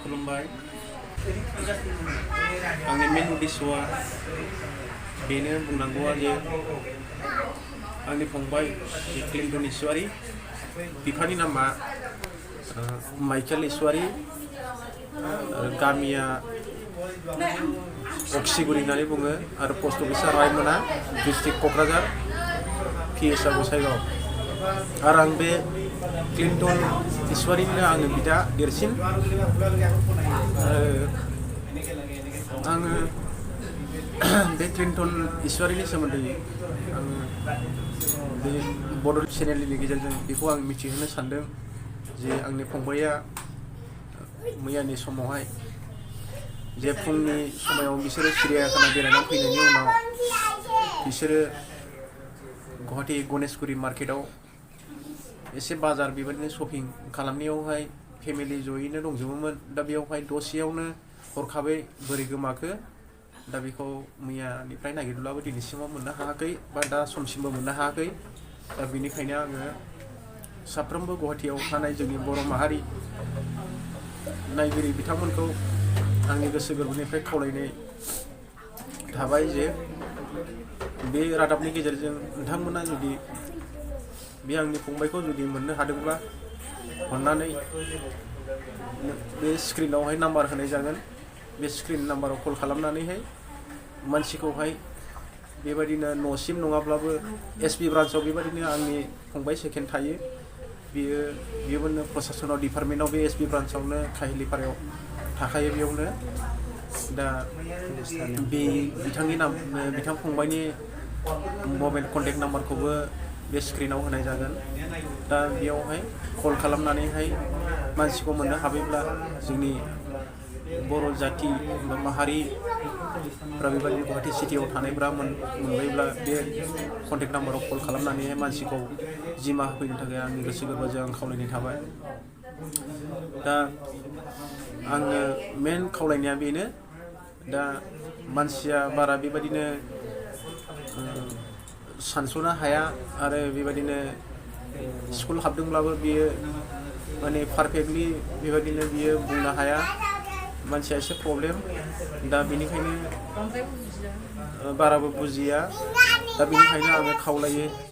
खुलुमबाय आंनि मेन उद्देश्यआ बेनो बुंनांगौआ जे आंनि फंबाय क्लिन्टन इसवारी बिफानि नामा माइकेल इसवारी गामिया अक्सिगुरि होननानै बुङो आरो पस्ट अफिसा रायमना डिस्ट्रिक्ट क'क्राझार पिएसआ गसाइगाव आरो आं बे क्लिन्टन इसवारीनिनो आङो बिदा देरसिन आङो बे क्लिन्टन इसवारीनि सोमोन्दै आङो बे बड'लेण्ड चेनेलनि गेजेरजों बेखौ आं मिथिहोनो सानदों जे आंनि फंबाया मैयानि समावहाय जे फुंनि समाव बिसोरो सिरियाखाना बेरायनानै फैनायनि उनाव बिसोरो गुवाहाटी गणेशगुरि मार्केटआव एसे बाजार बेबायदिनो शपिं खालामनायावहाय फेमिलि जयैनो दंजोबोमोन दा बेयावहाय दसेयावनो हरखाबै बोरै गोमाखो दा बेखौ मैयानिफ्राय नागिरब्लाबो दिनैसिमाव मोननो हायाखै बा दा समसिमबो मोननो हायाखै दा बेनिखायनो आङो साफ्रोमबो गुवाहाटीयाव थानाय जोंनि बर' माहारि नायगिरि बिथांमोनखौ आंनि गोसो गोरबोनिफ्राय खावलायनाय थाबाय जे बे रादाबनि गेजेरजों नोंथांमोना जुदि बे आंनि फंबायखौ जुदि मोननो हादोंब्ला अन्नानै बे स्क्रिनावहाय नाम्बार होनाय जागोन बे स्क्रिन नाम्बाराव कल खालामनानैहाय मानसिखौहाय बेबायदिनो न'सिम नङाब्लाबो एसपि ब्रान्चआव बेबायदिनो आंनि फंबाय सेकेन्ड थायो बेयोनो प्रशासनाव डिपार्टमेन्टआव बे एसपि ब्रान्चआवनो काहिलिपारायाव थाखायो बेयावनो दा बे बिथां फंबायनि मबाइल कन्टेक्ट नाम्बारखौबो बे स्क्रिनाव होनाय जागोन दा बेयावहाय कल खालामनानैहाय मानसिखौ मोननो हाबायब्ला जोंनि बर' जाति बा माहारिफ्रा बेबायदि गुवाहाटी सिटियाव थानायफ्रा मोनबायब्ला बे कन्टेक्ट नाम्बाराव कल खालामनानैहाय मानसिखौ जिमा होफैनो थाखाय आंनि गोसो गोरबोजों आं खावलायनाय थाबाय दा आङो मेन खावलायनाया बेनो दा मानसिया बारा बेबायदिनो सानस'नो हाया आरो बेबायदिनो स्कुल हाबदोंब्लाबो बियो माने पारफेक्टलि बेबायदिनो बियो बुंनो हाया मानसिया एसे प्रब्लेम दा बेनिखायनो बाराबो बुजिया दा बेनिखायनो आङो खावलायो